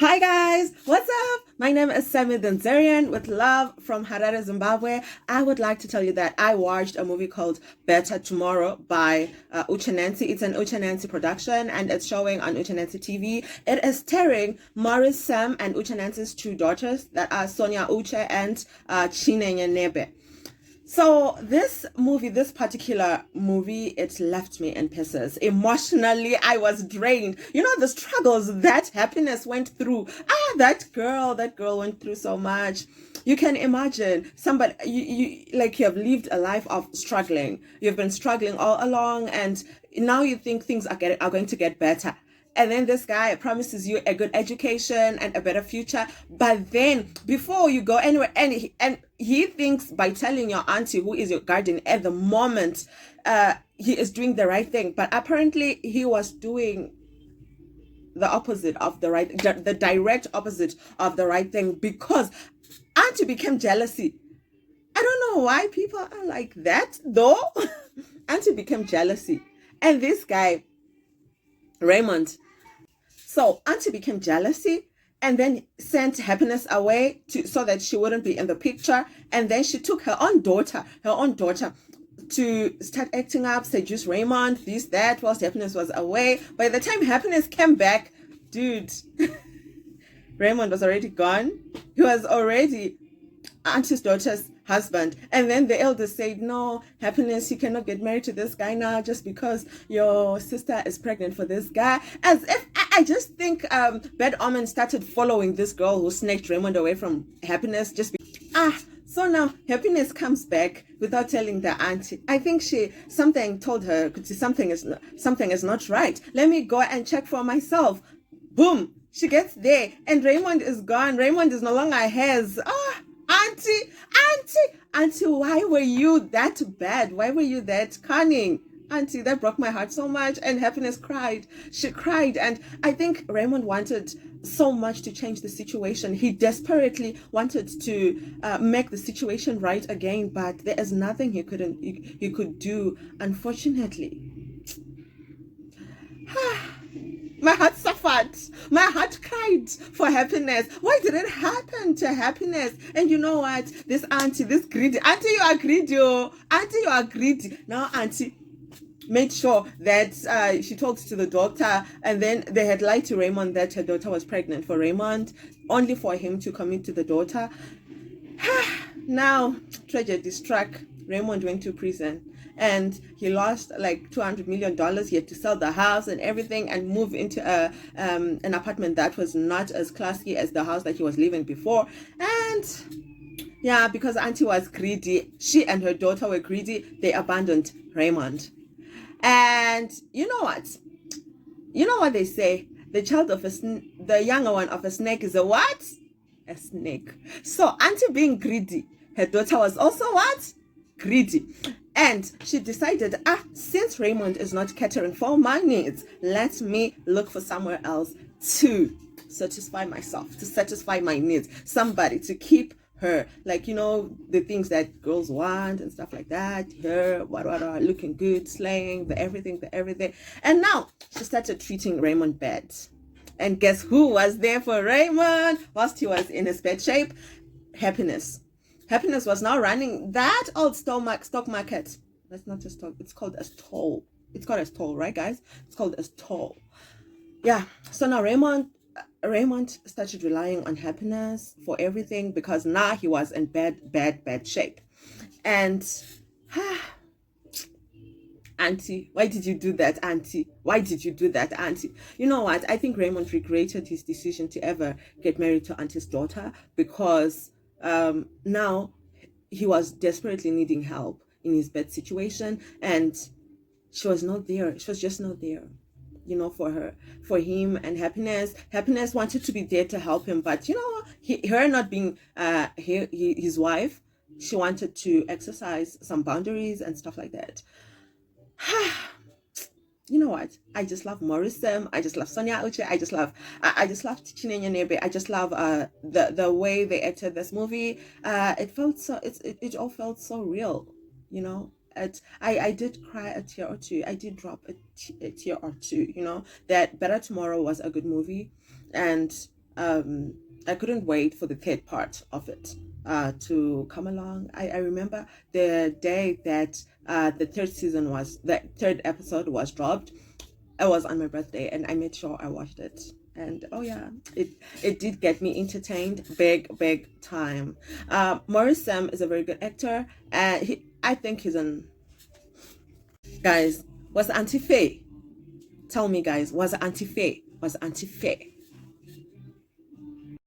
Hi guys, what's up? My name is Sammy Denzerian with love from Harare, Zimbabwe. I would like to tell you that I watched a movie called Better Tomorrow by Uche Nancy. It's an Uche Nancy production and it's showing on Uche Nancy TV. It is starring Maurice Sam and Uche Nancy's two daughters that are Sonia Uche and Chinenye Nebe. So this particular movie, it left me in pieces. Emotionally, I was drained. You know, the struggles that Happiness went through. That girl went through so much. You can imagine somebody, you have lived a life of struggling. You've been struggling all along and now you think things are going to get better. And then this guy promises you a good education and a better future. But then before you go anywhere, and he thinks by telling your auntie, who is your guardian at the moment, he is doing the right thing. But apparently he was doing the opposite of the direct opposite of the right thing, because auntie became jealousy. I don't know why people are like that though. Auntie became jealousy. And this guy, Raymond. So auntie became jealousy and then sent Happiness away so that she wouldn't be in the picture. And then she took her own daughter to start acting up, seduce Raymond, this, that, whilst Happiness was away. By the time Happiness came back, dude, Raymond was already gone. He was already auntie's daughter's husband. And then the elders said, no, Happiness, you cannot get married to this guy now just because your sister is pregnant for this guy. As if I just think Bad Omen started following this girl who snatched Raymond away from Happiness. So now Happiness comes back without telling the auntie. I think something told her something is not right. Let me go and check for myself. Boom, she gets there and Raymond is gone. Raymond is no longer hers. Auntie, why were you that bad? Why were you that cunning? Auntie, that broke my heart so much. And Happiness cried. She cried. And I think Raymond wanted so much to change the situation. He desperately wanted to make the situation right again, but there is nothing he could do, unfortunately. My heart suffered. My heart cried for Happiness. Why did it happen to Happiness? And you know what? This auntie, this greedy. Auntie, you are greedy. Auntie, you are greedy. Now, auntie made sure that she talked to the doctor, and then they had lied to Raymond that her daughter was pregnant for Raymond, only for him to commit to the daughter. Now, tragedy struck. Raymond went to prison. And he lost like $200 million. He had to sell the house and everything and move into an apartment that was not as classy as the house that he was living before. And yeah, because auntie was greedy, she and her daughter were greedy, they abandoned Raymond. And you know what? You know what they say? The younger one of a snake is a what? A snake. So auntie being greedy, her daughter was also what? Greedy. And she decided, since Raymond is not catering for my needs, let me look for somewhere else to satisfy myself, to satisfy my needs. Somebody to keep her, like, you know, the things that girls want and stuff like that. Her, looking good, slaying, the everything. And now she started treating Raymond bad. And guess who was there for Raymond whilst he was in his bad shape? Happiness. Happiness was now running that old stock market. That's not a stock. It's called a stall. It's called a stall, right, guys? It's called a stall. Yeah. So now Raymond started relying on Happiness for everything because now he was in bad shape. And auntie, why did you do that, auntie? Why did you do that, auntie? You know what? I think Raymond regretted his decision to ever get married to auntie's daughter because now he was desperately needing help in his bed situation, and she was not there. She was just not there, you know, for him and Happiness. Happiness wanted to be there to help him, but you know, her not being his wife, she wanted to exercise some boundaries and stuff like that. You know what? I just love Maurice Sam. I just love Sonia Uche. I just love Chinenye Nebe. I just love the way they acted this movie. It all felt so real, you know. I did cry a tear or two. I did drop a tear or two, you know. That Better Tomorrow was a good movie, and I couldn't wait for the third part of it to come along. I remember the day that the third episode was dropped. It was on my birthday, and I made sure I watched it. And oh yeah, it did get me entertained, big time. Maurice Sam is a very good actor, and I think he's an guys. Was Auntie Faye? Tell me, guys, was Auntie Faye? Was Auntie Faye?